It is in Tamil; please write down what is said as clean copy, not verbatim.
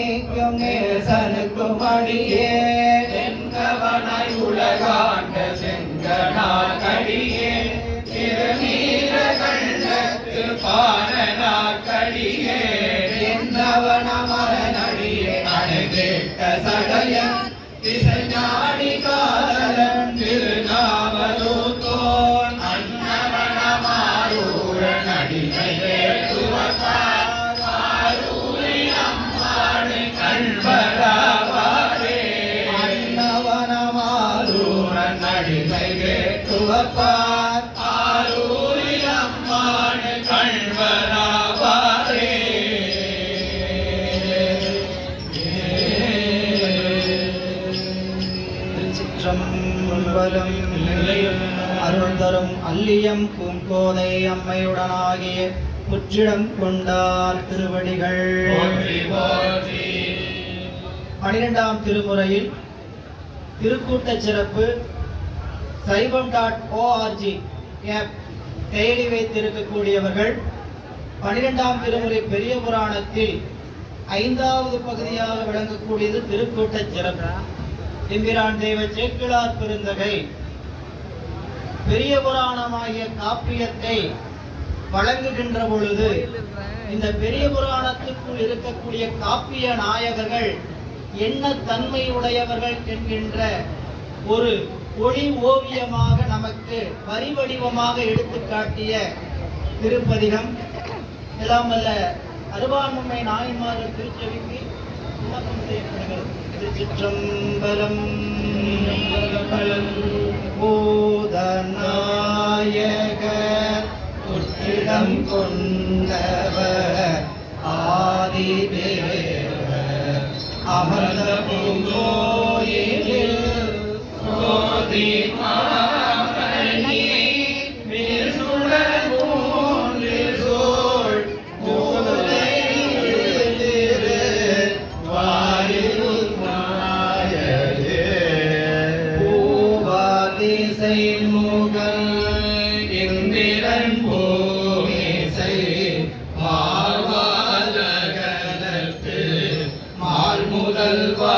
நீக்கும் நேசனுக்கும் அடியே செங்கவனாய் உலகாண்ட செங்கனாக்கடியே திருநீர கண்டத்து பாலனாக்கடியே என்னவனமரனடியே அணுகேட்ட சடைய திசைஞானி காதலன் திருநாவலூர்கோன் அன்னவனமாரூரன் அடிமையே துவக்காரூரி அம்மாடு கண்பராவாரே அன்னவனமாரூரன் அடிமையே துவக்கார் ஆரூரி அம்மாடு கண்பராவாரே திருச்சிற்றம்பலம். அருள்தரும் அல்லியம் பூங்கோதை அம்மையுடனாகிய புற்றிடம் கொண்டார் திருவடிகள். 12ஆம் திருமுறையில் திருக்கூட்ட சிறப்பு சைவம்.org செயலி வைத்திருக்கக்கூடியவர்கள் 12ஆம் திருமுறை பெரிய புராணத்தில் 5வது பகுதியாக விளங்கக்கூடியது திருக்கூட்ட சிறப்பு. எம்பிரான் தெய்வ சேக்கிழார் பெருந்தகை பெரிய புராணமாகிய காப்பியத்தை வழங்குகின்ற பொழுது இந்த பெரிய புராணத்துக்குள் இருக்கக்கூடிய காப்பிய நாயகர்கள் என்ன தன்மை உடையவர்கள் என்கின்ற ஒரு ஒளி ஓவியமாக நமக்கு வரி வடிவமாக எடுத்து காட்டிய திருப்பதிகம். எல்லாம் அல்ல அருவான்மை நாயன்மார்கள் திருச்செவிக்கு விண்ணப்பம் செய்யப்படுகிறது. திருச்சிற்றம்பலம். பூதநாயகர் புற்றிடம் கொண்டவர் ஆதிதேவர் அமர்ந்த பூங்கோயிலில் சோதி மாமணி மேல்சுடர் மூன்றில் சோழ் மூலை திரு வாயில் நாயகே பூவாதிசை முகல் இந்திரன் பூமிசை மார்வாதகலத்து மால் முதல்வா